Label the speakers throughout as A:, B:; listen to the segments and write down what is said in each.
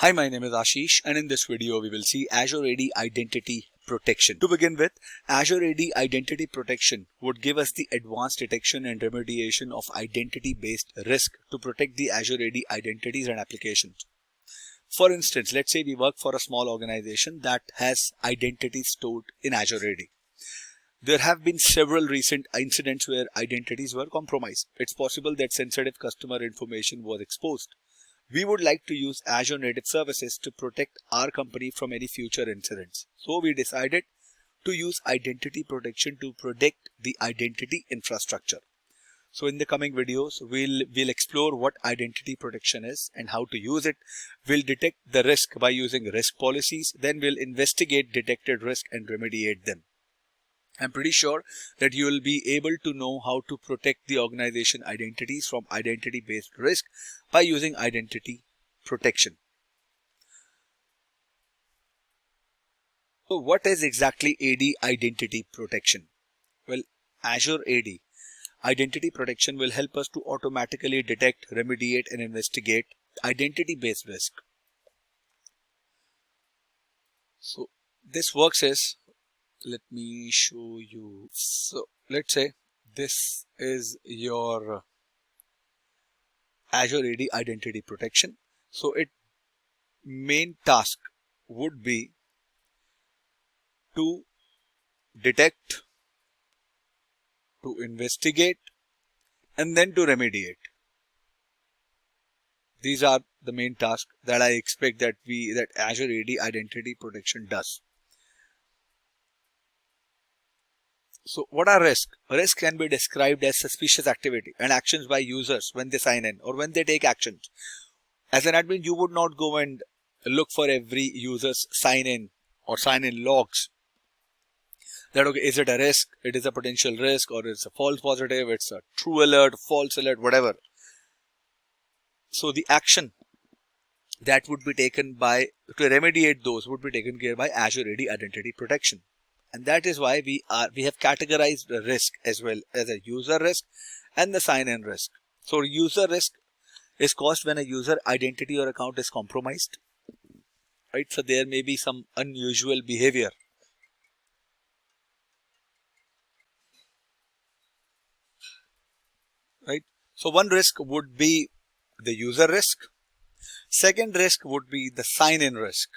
A: Hi, my name is Ashish, and in this video we will see Azure AD Identity Protection. To begin with, Azure AD Identity Protection would give us the advanced detection and remediation of identity-based risk to protect the Azure AD identities and applications. For instance, let's say we work for a small organization that has identities stored in Azure AD. There have been several recent incidents where identities were compromised. It's possible that sensitive customer information was exposed. We would like to use Azure native services to protect our company from any future incidents. So we decided to use identity protection to protect the identity infrastructure. So in the coming videos, we'll explore what identity protection is and how to use it. We'll detect the risk by using risk policies. Then we'll investigate detected risk and remediate them. I'm pretty sure that you will be able to know how to protect the organization identities from identity-based risk by using identity protection. So what is exactly AD identity protection? Well, Azure AD identity protection will help us to automatically detect, remediate, and investigate identity-based risk. So this works as, let me show you. So let's say this is your Azure AD identity protection. So its main task would be to detect, to investigate, and then to remediate. These are the main tasks that I expect that Azure AD identity protection does. So what are risks? Risk can be described as suspicious activity and actions by users when they sign in or when they take actions. As an admin, you would not go and look for every user's sign in or sign in logs. That, okay, is it a risk? It is a potential risk, or it's a false positive, it's a true alert, false alert, whatever. So the action that would be taken to remediate those would be taken care by Azure AD identity protection. And that is why we have categorized the risk as well as a user risk and the sign-in risk. So user risk is caused when a user identity or account is compromised, right? So there may be some unusual behavior, right? So one risk would be the user risk. Second risk would be the sign-in risk.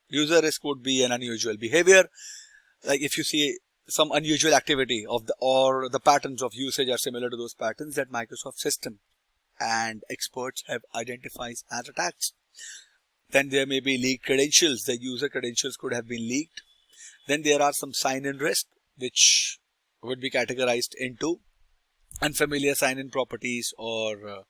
A: User risk would be an unusual behavior, like if you see some unusual activity or the patterns of usage are similar to those patterns that Microsoft system and experts have identified as attacks. Then there may be leaked credentials. The user credentials could have been leaked. Then there are some sign-in risk which would be categorized into unfamiliar sign-in properties, or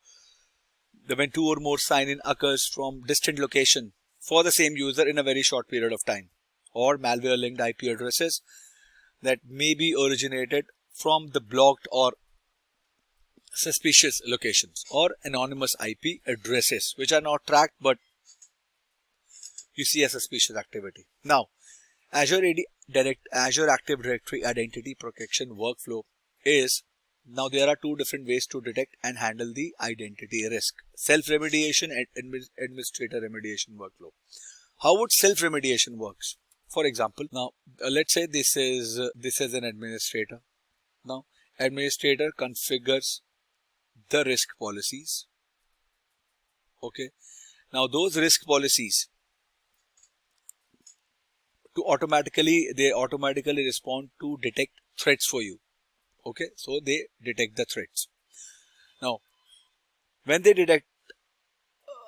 A: when two or more sign-in occurs from distant location for the same user in a very short period of time, or malware linked IP addresses that may be originated from the blocked or suspicious locations, or anonymous IP addresses which are not tracked but you see a suspicious activity. Now, Azure Active Directory Identity Protection workflow is, now there are two different ways to detect and handle the identity risk: self-remediation and administrator remediation workflow. How would self-remediation works? For example, now let's say this is an administrator. Now administrator configures the risk policies. Okay. Now those risk policies they automatically respond to detect threats for you. Okay, so they detect the threats. Now, when they detect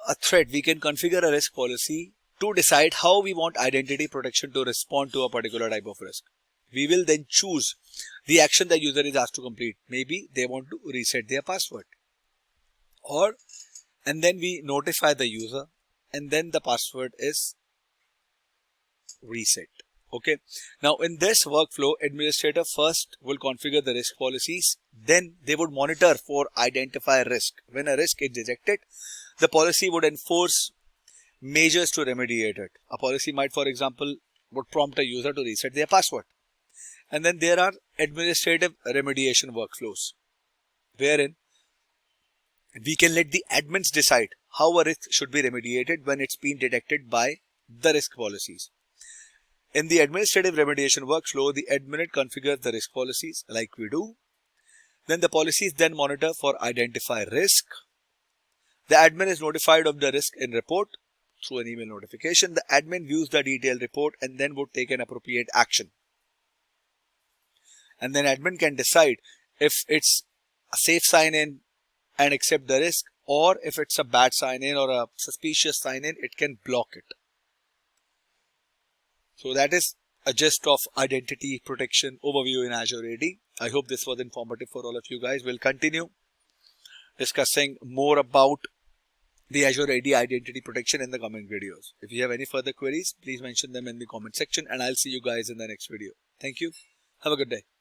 A: a threat, we can configure a risk policy to decide how we want identity protection to respond to a particular type of risk. We will then choose the action the user is asked to complete. Maybe they want to reset their password, and then we notify the user, and then the password is reset. Okay. Now in this workflow, administrator first will configure the risk policies. Then they would monitor for identify risk. When a risk is detected, the policy would enforce measures to remediate it. A policy might, for example, would prompt a user to reset their password. And then there are administrative remediation workflows, wherein we can let the admins decide how a risk should be remediated when it's been detected by the risk policies. In the administrative remediation workflow, the admin configures the risk policies like we do. Then the policies then monitor for identify risk. The admin is notified of the risk in report through an email notification. The admin views the detailed report and then would take an appropriate action. And then admin can decide if it's a safe sign-in and accept the risk, or if it's a bad sign-in or a suspicious sign-in, it can block it. So that is a gist of identity protection overview in Azure AD. I hope this was informative for all of you guys. We'll continue discussing more about the Azure AD identity protection in the coming videos. If you have any further queries, please mention them in the comment section, and I'll see you guys in the next video. Thank you. Have a good day.